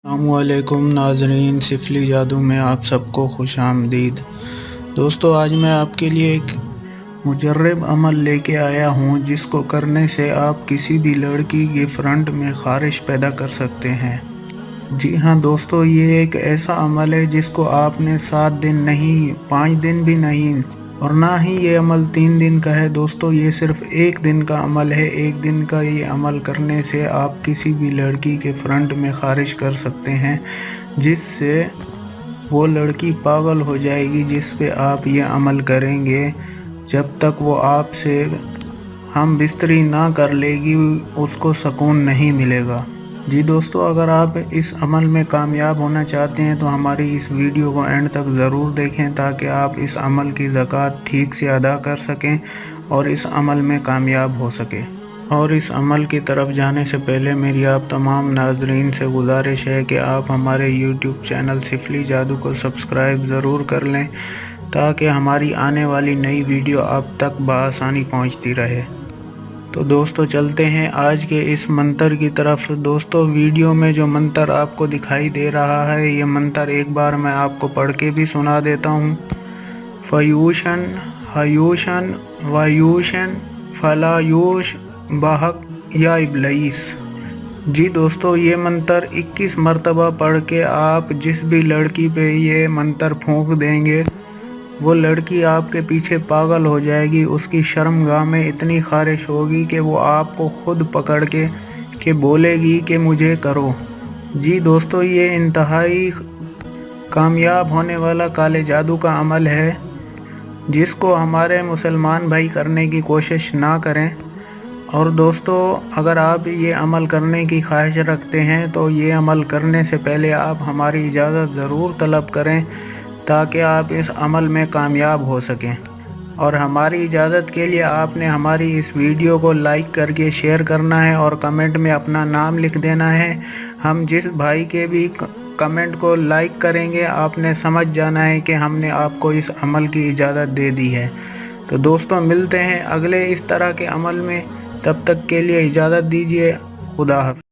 अस्सलामुअलैकुम नाज़रीन, सिफली जादू में आप सबको खुश आमदीद। दोस्तों, आज मैं आपके लिए एक मुजर्रब अमल लेके आया हूँ जिसको करने से आप किसी भी लड़की के फ्रंट में ख़ारिश पैदा कर सकते हैं। जी हाँ दोस्तों, ये एक ऐसा अमल है जिसको आपने 7 दिन नहीं, 5 दिन भी नहीं, और ना ही ये अमल 3 दिन का है। दोस्तों, ये सिर्फ 1 दिन का अमल है। 1 दिन का ये अमल करने से आप किसी भी लड़की के फ्रंट में ख़ारिश कर सकते हैं, जिससे वो लड़की पागल हो जाएगी जिस पे आप ये अमल करेंगे। जब तक वो आपसे हम बिस्तरी ना कर लेगी, उसको सुकून नहीं मिलेगा। जी दोस्तों, अगर आप इस अमल में कामयाब होना चाहते हैं तो हमारी इस वीडियो को एंड तक ज़रूर देखें ताकि आप इस अमल की ज़कात ठीक से अदा कर सकें और इस अमल में कामयाब हो सकें। और इस अमल की तरफ जाने से पहले मेरी आप तमाम नाज़रीन से गुजारिश है कि आप हमारे यूट्यूब चैनल सिफली जादू को सब्सक्राइब ज़रूर कर लें ताकि हमारी आने वाली नई वीडियो आप तक बआसानी पहुंचती रहे। तो दोस्तों, चलते हैं आज के इस मंतर की तरफ। दोस्तों, वीडियो में जो मंतर आपको दिखाई दे रहा है, ये मंतर एक बार मैं आपको पढ़ के भी सुना देता हूँ। फयूशन हयूशन वायूशन फलायूश बहक या इब्लीस। जी दोस्तों, ये मंतर 21 मरतबा पढ़ के आप जिस भी लड़की पे ये मंतर फूंक देंगे, वो लड़की आपके पीछे पागल हो जाएगी। उसकी शर्मगाह में इतनी ख़ारिश होगी कि वो आपको खुद पकड़ के बोलेगी कि मुझे करो। जी दोस्तों, ये इंतहाई कामयाब होने वाला काले जादू का अमल है जिसको हमारे मुसलमान भाई करने की कोशिश ना करें। और दोस्तों, अगर आप ये अमल करने की ख्वाहिश रखते हैं तो ये अमल करने से पहले आप हमारी इजाज़त ज़रूर तलब करें ताकि आप इस अमल में कामयाब हो सकें। और हमारी इजाज़त के लिए आपने हमारी इस वीडियो को लाइक करके शेयर करना है और कमेंट में अपना नाम लिख देना है। हम जिस भाई के भी कमेंट को लाइक करेंगे, आपने समझ जाना है कि हमने आपको इस अमल की इजाज़त दे दी है। तो दोस्तों, मिलते हैं अगले इस तरह के अमल में। तब तक के लिए इजाज़त दीजिए। खुदा हाफ़िज़।